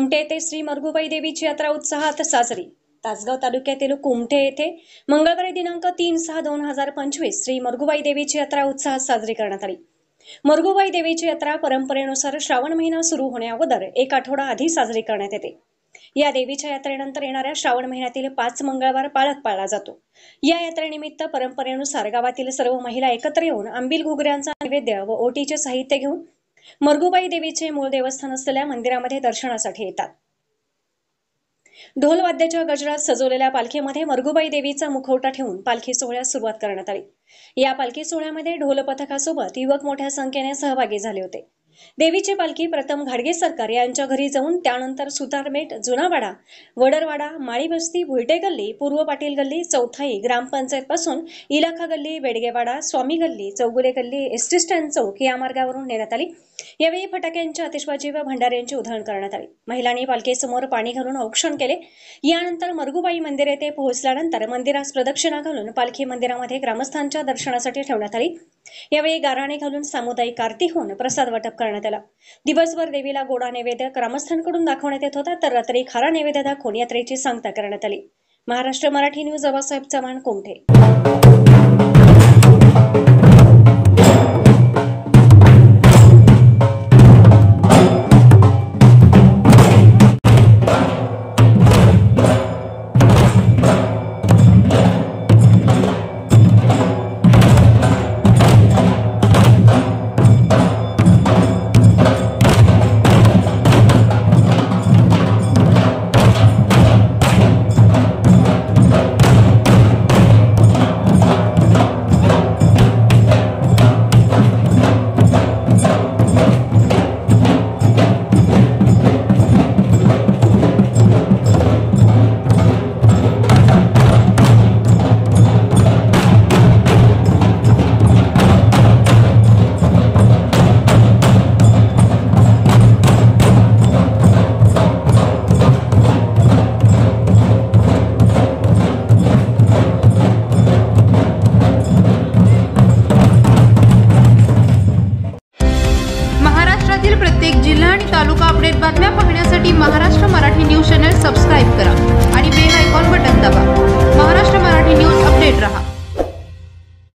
कुमठे येथे श्री मरगुबाई देवीची यात्रा उत्साहात साजरी। तासगाव तालुक्यातील कुमठे येथे मंगळवारी दिनांक 3/6/2025 श्री मरगुबाई देवीची यात्रा उत्साहात साजरी करण्यात आली। मरगुबाई देवीची यात्रा परंपरेनुसार श्रावण महिना सुरू होण्याअगोदर एक आठवडा आधी साजरी करण्यात येते। या देवीच्या यात्रेनंतर येणाऱ्या श्रावण महिन्यातील 5 मंगळवार पाळत पाळला जातो। या यात्रेनिमित्त परंपरेनुसार गावातील सर्व महिला एकत्र येऊन आंबील घुगऱ्यांचा नैवेद्य व ओटीचे साहित्य घेऊन मरगुबाई देवीचे मूळ देवस्थान असलेल्या मंदिरामध्ये दर्शनासाठी येतात। ढोल वाद्याच्या गजरात सजवलेल्या पालखीमध्ये मरगुबाई देवीचा मुखवटा ठेवून पालखी सोहळ्यास सुरुवात करण्यात आली। या पालखी सोहळ्यामध्ये ढोल पथकासोबत युवक मोठ्या संख्येने सहभागी झाले होते। देवीची पालखी प्रथम घाडगे सरकार यांच्या घरी जाऊन त्यानंतर सुतारमेट, जुनावाडा, वडरवाडा, माळीबस्ती, भुईटे गल्ली, पूर्व पाटील गल्ली, चौथाई ग्रामपंचायत पासून इलाखा गल्ली, बेडगेवाडा, स्वामी गल्ली, चौगुले गल्ली, एसटी स्टँड चौक या मार्गावरून नेण्यात आली। यावेळी फटाक्यांची आतिषबाजी व भंडाऱ्यांची उधळण करण्यात आली। महिलांनी पालखीसमोर पाणी घालून औक्षण केले। यानंतर मरगुबाई मंदिर येथे पोहोचल्यानंतर मंदिरास प्रदक्षिणा घालून पालखी मंदिरामध्ये ग्रामस्थांच्या दर्शनासाठी ठेवण्यात आली। यावेळी गाराणे घालून सामुदायिक आरती होऊन प्रसाद वाटप करण्यात आला। दिवसभर देवीला गोडा नैवेद्य ग्रामस्थांकडून दाखवण्यात येत होता, तर रात्री खारा नैवेद्य दाखवून यात्रेची सांगता करण्यात आली। महाराष्ट्र मराठी न्यूज आबासाहेब चव्हाण, कुमठे। प्रत्येक जिल्हा आणि तालुका अपडेट बातम्या पाहण्यासाठी Maharashtra Marathi news channel subscribe करा आणि बेल आयकॉन बटन दाबा। महाराष्ट्र मराठी न्यूज अपडेट रहा।